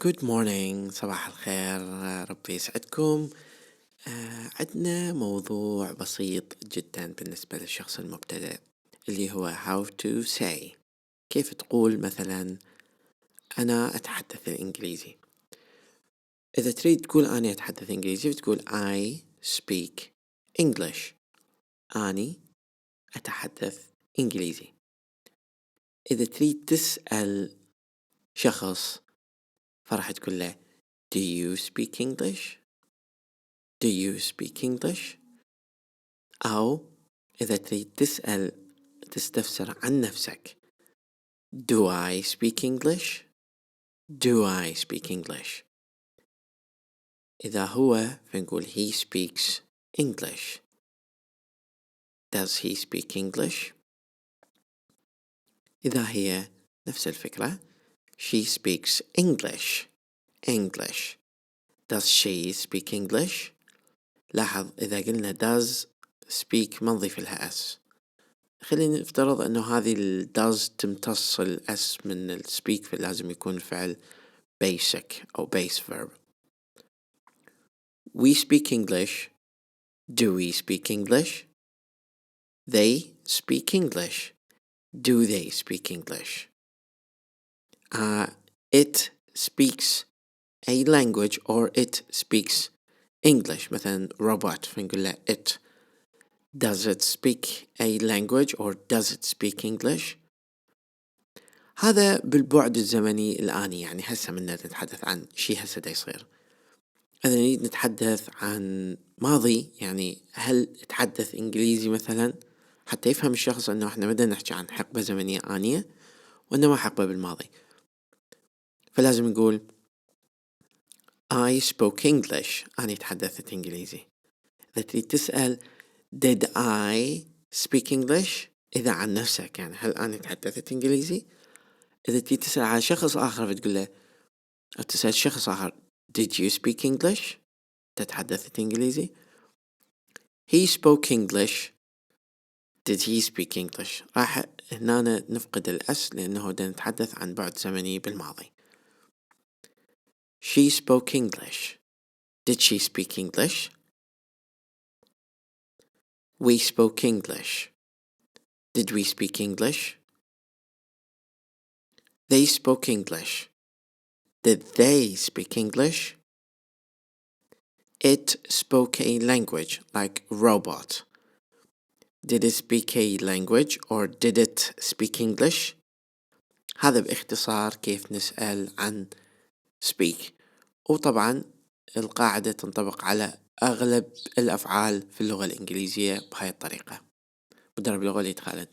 Good morning، صباح الخير. ربي يسعدكم. عندنا موضوع بسيط جدا بالنسبة للشخص المبتدئ اللي هو how to say. كيف تقول مثلا أنا أتحدث الإنجليزي. إذا تريد تقول أنا أتحدث إنجليزي تقول I speak English. أني أتحدث إنجليزي. إذا تريد تسأل شخص فراح تقول له Do you speak English? Do you speak English? أو إذا تريد تستفسر عن نفسك Do I speak English? Do I speak English? إذا هو فنقول He speaks English. Does he speak English? إذا هي نفس الفكرة She speaks English. English. Does she speak English? لاحظ إذا قلنا does speak ما نضيف لها s. خلينا نفترض أنه هذه does تمتص s من speak، فلازم يكون الفعل basic أو base verb. We speak English. Do we speak English? They speak English. Do they speak English? It speaks a language or it speaks English. مثلا robot فنقول له it. Does it speak a language or does it speak English? هذا بالبعد الزمني الآني، يعني هسه من نتحدث عن شيء هسه دا يصير. إذا نريد نتحدث عن ماضي، يعني هل تحدث إنجليزي مثلا، حتى يفهم الشخص أنه إحنا بدنا نحكي عن حقبة زمنية آنية وإنما حقبة بالماضي، فلازم نقول I spoke English. أنا تحدثت إنجليزي. إذا تريد تسأل Did I speak English؟ إذا عن نفسك، يعني هل أنا تحدثت إنجليزي؟ إذا تريد تسأل على شخص آخر فتقول له أو تسأل شخص آخر Did you speak English؟ تتحدثت إنجليزي. He spoke English. Did he speak English؟ راح هنا نفقد الأس لأنه دا نتحدث عن بعد زمني بالماضي. She spoke English. Did she speak English؟ We spoke English. Did we speak English؟ They spoke English. Did they speak English? It spoke a language like robot. Did it speak a language or did it speak English؟ هذا باختصار كيف نسأل عن speak. وطبعا القاعدة تنطبق على أغلب الأفعال في اللغة الإنجليزية بهاي الطريقة. مدرب اللغة وليد خالد.